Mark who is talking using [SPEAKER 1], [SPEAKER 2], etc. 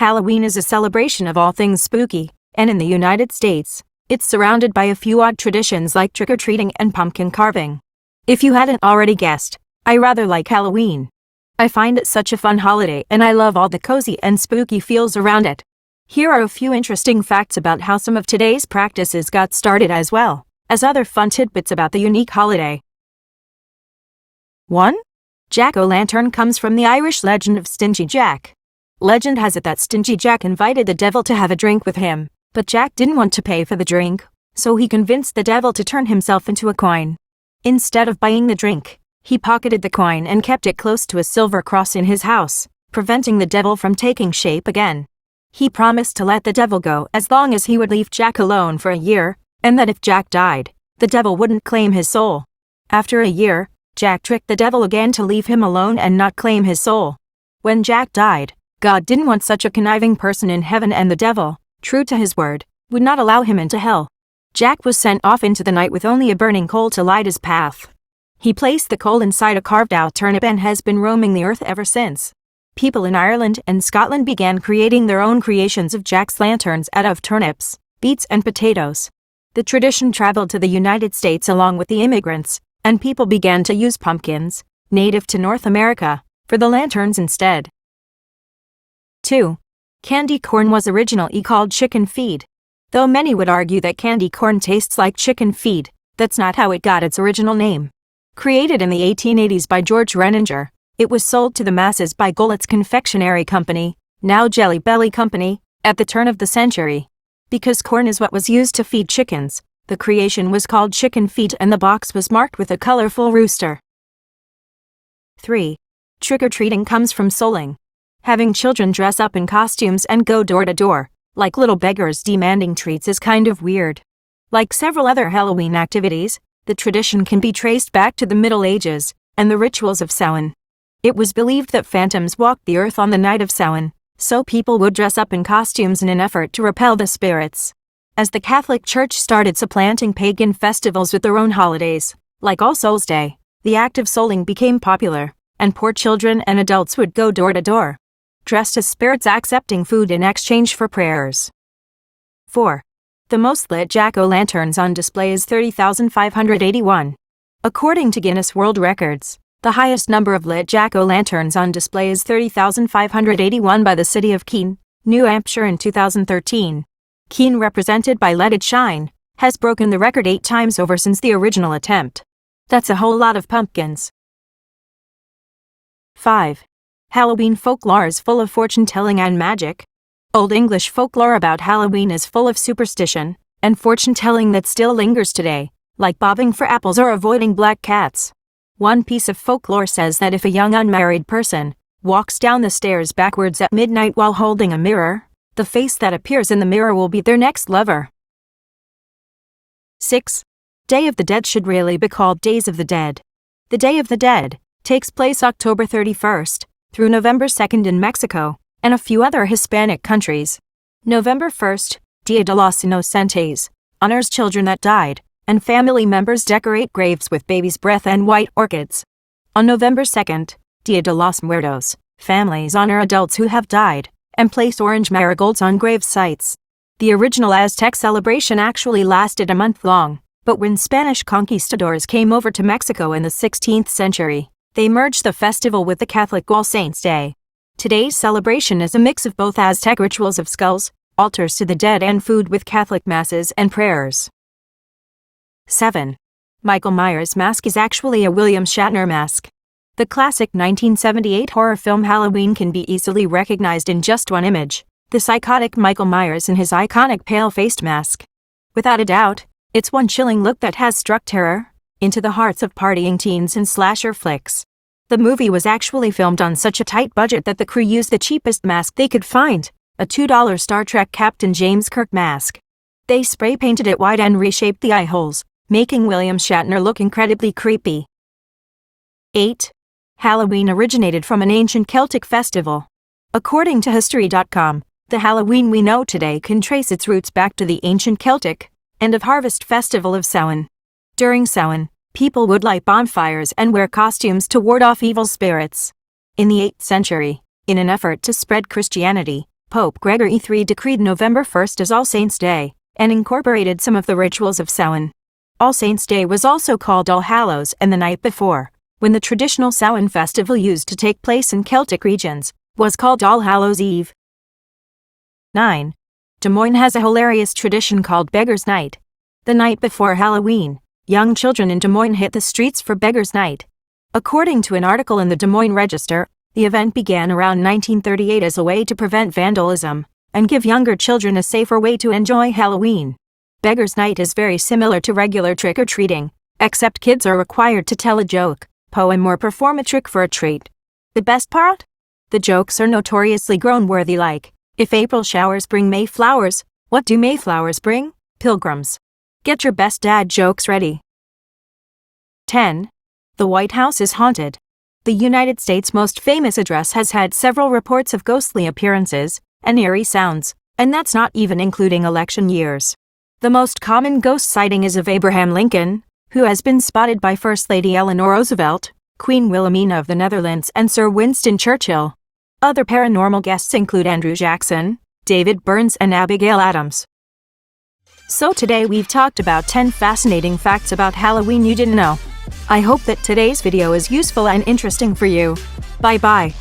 [SPEAKER 1] Halloween is a celebration of all things spooky, and in the United States, it's surrounded by a few odd traditions like trick-or-treating and pumpkin carving. If you hadn't already guessed, I rather like Halloween. I find it such a fun holiday and I love all the cozy and spooky feels around it. Here are a few interesting facts about how some of today's practices got started as well as other fun tidbits about the unique holiday. 1. Jack-o'-lantern comes from the Irish legend of Stingy Jack. Legend has it that Stingy Jack invited the devil to have a drink with him, but Jack didn't want to pay for the drink, so he convinced the devil to turn himself into a coin. Instead of buying the drink, he pocketed the coin and kept it close to a silver cross in his house, preventing the devil from taking shape again. He promised to let the devil go as long as he would leave Jack alone for a year, and that if Jack died, the devil wouldn't claim his soul. After a year, Jack tricked the devil again to leave him alone and not claim his soul. When Jack died, God didn't want such a conniving person in heaven, and the devil, true to his word, would not allow him into hell. Jack was sent off into the night with only a burning coal to light his path. He placed the coal inside a carved-out turnip and has been roaming the earth ever since. People in Ireland and Scotland began creating their own creations of Jack's lanterns out of turnips, beets and potatoes. The tradition traveled to the United States along with the immigrants, and people began to use pumpkins, native to North America, for the lanterns instead. 2. Candy corn was originally called chicken feed. Though many would argue that candy corn tastes like chicken feed, that's not how it got its original name. Created in the 1880s by George Renninger, it was sold to the masses by Gullett's Confectionery Company, now Jelly Belly Company, at the turn of the century. Because corn is what was used to feed chickens, the creation was called chicken feed and the box was marked with a colorful rooster. 3. Trick-or-treating comes from souling. Having children dress up in costumes and go door to door, like little beggars demanding treats, is kind of weird. Like several other Halloween activities, the tradition can be traced back to the Middle Ages and the rituals of Samhain. It was believed that phantoms walked the earth on the night of Samhain, so people would dress up in costumes in an effort to repel the spirits. As the Catholic Church started supplanting pagan festivals with their own holidays, like All Souls' Day, the act of souling became popular, and poor children and adults would go door to door, dressed as spirits accepting food in exchange for prayers. 4. The most lit jack-o'-lanterns on display is 30,581. According to Guinness World Records, the highest number of lit jack-o'-lanterns on display is 30,581 by the city of Keene, New Hampshire in 2013. Keene, represented by Let It Shine, has broken the record 8 times over since the original attempt. That's a whole lot of pumpkins. 5. Halloween folklore is full of fortune-telling and magic. Old English folklore about Halloween is full of superstition and fortune-telling that still lingers today, like bobbing for apples or avoiding black cats. One piece of folklore says that if a young unmarried person walks down the stairs backwards at midnight while holding a mirror, the face that appears in the mirror will be their next lover. 6. Day of the Dead should really be called Days of the Dead. The Day of the Dead takes place October 31st through November 2nd in Mexico and a few other Hispanic countries. November 1st, Dia de los Inocentes, honors children that died, and family members decorate graves with baby's breath and white orchids. On November 2nd, Dia de los Muertos, families honor adults who have died and place orange marigolds on grave sites. The original Aztec celebration actually lasted a month long, but when Spanish conquistadors came over to Mexico in the 16th century, they merged the festival with the Catholic All Saints' Day. Today's celebration is a mix of both Aztec rituals of skulls, altars to the dead, and food with Catholic masses and prayers. 7. Michael Myers' mask is actually a William Shatner mask. The classic 1978 horror film Halloween can be easily recognized in just one image, the psychotic Michael Myers in his iconic pale-faced mask. Without a doubt, it's one chilling look that has struck terror into the hearts of partying teens and slasher flicks. The movie was actually filmed on such a tight budget that the crew used the cheapest mask they could find, a $2 Star Trek Captain James Kirk mask. They spray-painted it white and reshaped the eye holes, making William Shatner look incredibly creepy. 8. Halloween originated from an ancient Celtic festival. According to History.com, the Halloween we know today can trace its roots back to the ancient Celtic end-of-harvest festival of Samhain. During Samhain, people would light bonfires and wear costumes to ward off evil spirits. In the 8th century, in an effort to spread Christianity, Pope Gregory III decreed November 1st as All Saints' Day, and incorporated some of the rituals of Samhain. All Saints' Day was also called All Hallows, and the night before, when the traditional Samhain festival used to take place in Celtic regions, was called All Hallows' Eve. 9. Des Moines has a hilarious tradition called Beggar's Night. The night before Halloween, young children in Des Moines hit the streets for Beggar's Night. According to an article in the Des Moines Register, the event began around 1938 as a way to prevent vandalism and give younger children a safer way to enjoy Halloween. Beggar's Night is very similar to regular trick-or-treating, except kids are required to tell a joke, poem, or perform a trick for a treat. The best part? The jokes are notoriously groan-worthy, like, if April showers bring May flowers, what do May flowers bring? Pilgrims. Get your best dad jokes ready. 10. The White House is haunted. The United States' most famous address has had several reports of ghostly appearances and eerie sounds, and that's not even including election years. The most common ghost sighting is of Abraham Lincoln, who has been spotted by First Lady Eleanor Roosevelt, Queen Wilhelmina of the Netherlands, and Sir Winston Churchill. Other paranormal guests include Andrew Jackson, David Burns, and Abigail Adams. So today we've talked about 10 fascinating facts about Halloween you didn't know. I hope that today's video is useful and interesting for you. Bye-bye.